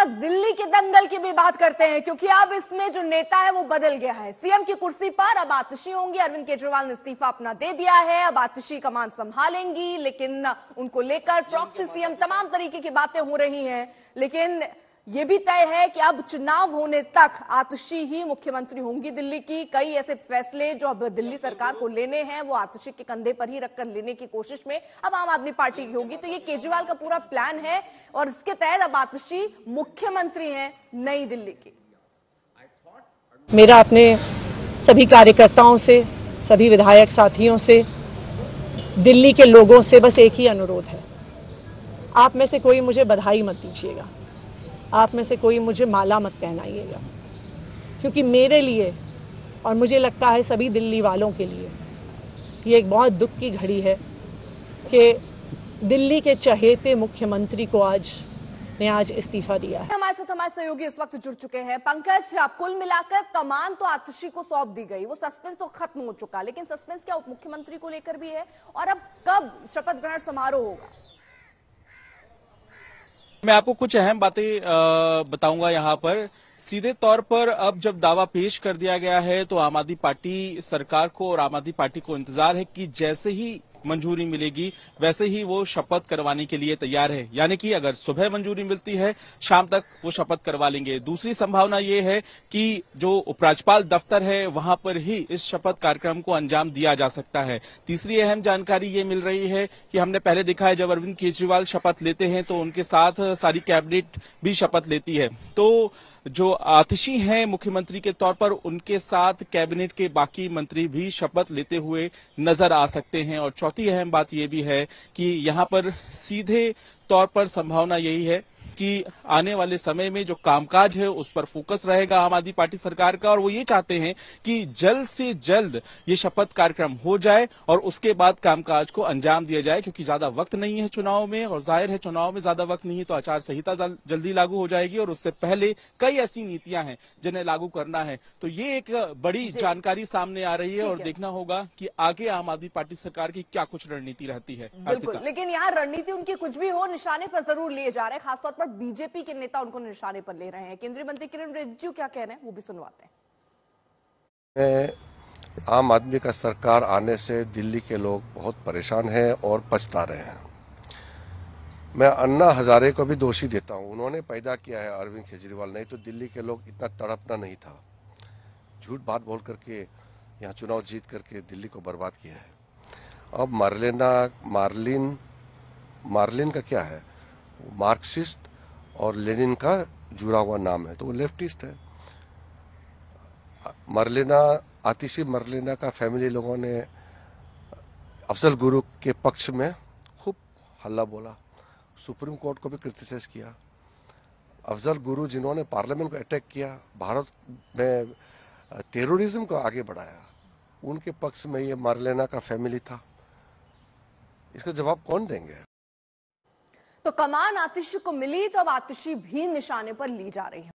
दिल्ली के दंगल की भी बात करते हैं, क्योंकि अब इसमें जो नेता है वो बदल गया है। सीएम की कुर्सी पर अब आतिशी होंगी। अरविंद केजरीवाल ने इस्तीफा अपना दे दिया है, अब आतिशी कमान संभालेंगी, लेकिन उनको लेकर प्रॉक्सी सीएम तमाम तरीके की बातें हो रही हैं। लेकिन यह भी तय है कि अब चुनाव होने तक आतिशी ही मुख्यमंत्री होंगी दिल्ली की। कई ऐसे फैसले जो अब दिल्ली सरकार को लेने हैं वो आतिशी के कंधे पर ही रखकर लेने की कोशिश में अब आम आदमी पार्टी की होगी। तो ये केजरीवाल का पूरा प्लान है और इसके तहत अब आतिशी मुख्यमंत्री हैं नई दिल्ली की। मेरा अपने सभी कार्यकर्ताओं से, सभी विधायक साथियों से, दिल्ली के लोगों से बस एक ही अनुरोध है, आप में से कोई मुझे बधाई मत दीजिएगा, आप में से कोई मुझे माला मत पहनाइएगा, क्योंकि मेरे लिए और मुझे लगता है सभी दिल्ली वालों के लिए ये एक बहुत दुख की घड़ी है कि दिल्ली के चहेते मुख्यमंत्री को आज इस्तीफा दिया है। हमारे साथ हमारे सहयोगी इस वक्त जुड़ चुके हैं। पंकज, कुल मिलाकर कमान तो आतिशी को सौंप दी गई, वो सस्पेंस तो खत्म हो चुका, लेकिन सस्पेंस क्या उप मुख्यमंत्री को लेकर भी है? और अब कब शपथ ग्रहण समारोह होगा? मैं आपको कुछ अहम बातें बताऊंगा यहाँ पर। सीधे तौर पर अब जब दावा पेश कर दिया गया है तो आम आदमी पार्टी सरकार को और आम आदमी पार्टी को इंतजार है कि जैसे ही मंजूरी मिलेगी वैसे ही वो शपथ करवाने के लिए तैयार है। यानी कि अगर सुबह मंजूरी मिलती है, शाम तक वो शपथ करवा लेंगे। दूसरी संभावना ये है कि जो उपराज्यपाल दफ्तर है वहां पर ही इस शपथ कार्यक्रम को अंजाम दिया जा सकता है। तीसरी अहम जानकारी ये मिल रही है कि हमने पहले देखा है जब अरविंद केजरीवाल शपथ लेते हैं तो उनके साथ सारी कैबिनेट भी शपथ लेती है। तो जो आतिशी हैं मुख्यमंत्री के तौर पर, उनके साथ कैबिनेट के बाकी मंत्री भी शपथ लेते हुए नजर आ सकते हैं। और चौथी अहम बात यह भी है कि यहां पर सीधे तौर पर संभावना यही है कि आने वाले समय में जो कामकाज है उस पर फोकस रहेगा आम आदमी पार्टी सरकार का, और वो ये चाहते हैं कि जल्द से जल्द ये शपथ कार्यक्रम हो जाए और उसके बाद कामकाज को अंजाम दिया जाए, क्योंकि ज्यादा वक्त नहीं है चुनाव में, और जाहिर है चुनाव में ज्यादा वक्त नहीं है तो आचार संहिता जल्दी लागू हो जाएगी और उससे पहले कई ऐसी नीतियां हैं जिन्हें लागू करना है। तो ये एक बड़ी जानकारी सामने आ रही है और देखना होगा कि आगे आम आदमी पार्टी सरकार की क्या कुछ रणनीति रहती है। बिल्कुल, लेकिन यहाँ रणनीति उनकी कुछ भी हो, निशाने पर जरूर लिए जा रहे हैं। खासतौर पर बीजेपी के नेता उनको निशाने पर ले रहे हैं। केंद्रीय मंत्री किरण रिजिजू क्या कह रहे हैं वो भी सुनवाते हैं। आम आदमी का सरकार आने से दिल्ली के लोग बहुत परेशान हैं और पछता रहे हैं। मैं अन्ना हजारे को भी दोषी देता हूं, उन्होंने पैदा किया है अरविंद केजरीवाल, नहीं तो दिल्ली के लोग इतना तड़पना नहीं था। झूठ बात बोल करके यहाँ चुनाव जीत करके दिल्ली को बर्बाद किया है। अब मार्लिन का क्या है, मार्क्सिस्ट और लेनिन का जुड़ा हुआ नाम है, तो वो लेफ्टिस्ट है। आतिशी मरलेना का फैमिली लोगों ने अफजल गुरु के पक्ष में खूब हल्ला बोला, सुप्रीम कोर्ट को भी क्रिटिसाइज किया। अफजल गुरु जिन्होंने पार्लियामेंट को अटैक किया, भारत में टेररिज्म को आगे बढ़ाया, उनके पक्ष में ये मरलेना का फैमिली था। इसका जवाब कौन देंगे? तो कमान आतिशी को मिली तो अब आतिशी भी निशाने पर ली जा रही है।